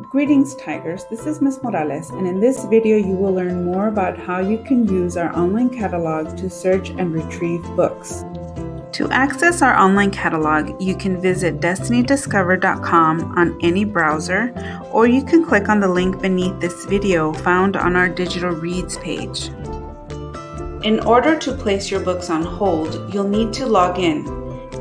Greetings, Tigers. This is Ms. Morales, and in this video you will learn more about how you can use our online catalog to search and retrieve books. To access our online catalog, you can visit destinydiscover.com on any browser, or you can click on the link beneath this video found on our Digital Reads page. In order to place your books on hold, you'll need to log in.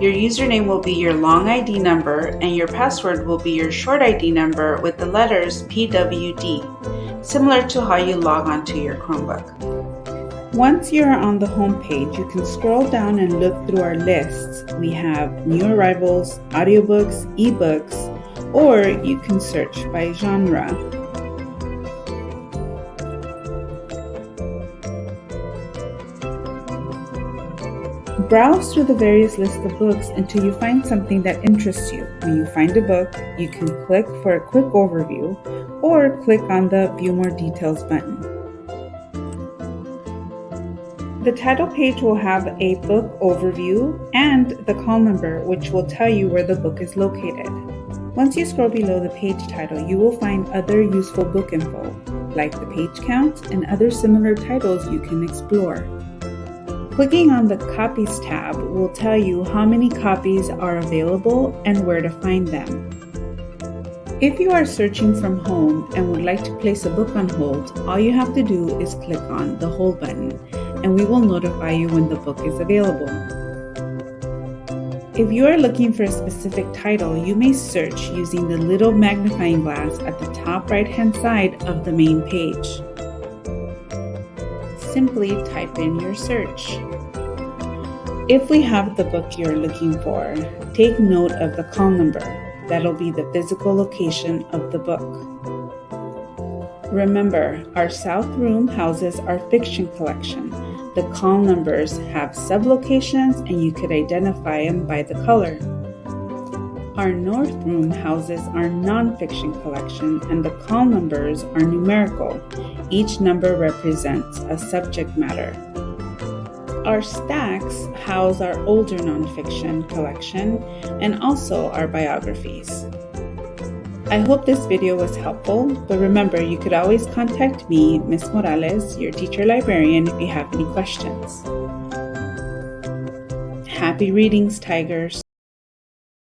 Your username will be your long ID number and your password will be your short ID number with the letters PWD, similar to how you log onto your Chromebook. Once you are on the home page, you can scroll down and look through our lists. We have new arrivals, audiobooks, ebooks, or you can search by genre. Browse through the various lists of books until you find something that interests you. When you find a book, you can click for a quick overview or click on the View More Details button. The title page will have a book overview and the call number, which will tell you where the book is located. Once you scroll below the page title, you will find other useful book info, like the page count and other similar titles you can explore. Clicking on the Copies tab will tell you how many copies are available and where to find them. If you are searching from home and would like to place a book on hold, all you have to do is click on the Hold button, and we will notify you when the book is available. If you are looking for a specific title, you may search using the little magnifying glass at the top right-hand side of the main page. Simply type in your search. If we have the book you're looking for, take note of the call number. That'll be the physical location of the book. Remember, our south room houses our fiction collection. The call numbers have sublocations and you could identify them by the color. Our north room houses our nonfiction collection and the call numbers are numerical. Each number represents a subject matter. Our stacks house our older nonfiction collection and also our biographies. I hope this video was helpful, but remember you could always contact me, Ms. Morales, your teacher librarian, if you have any questions. Happy readings, Tigers!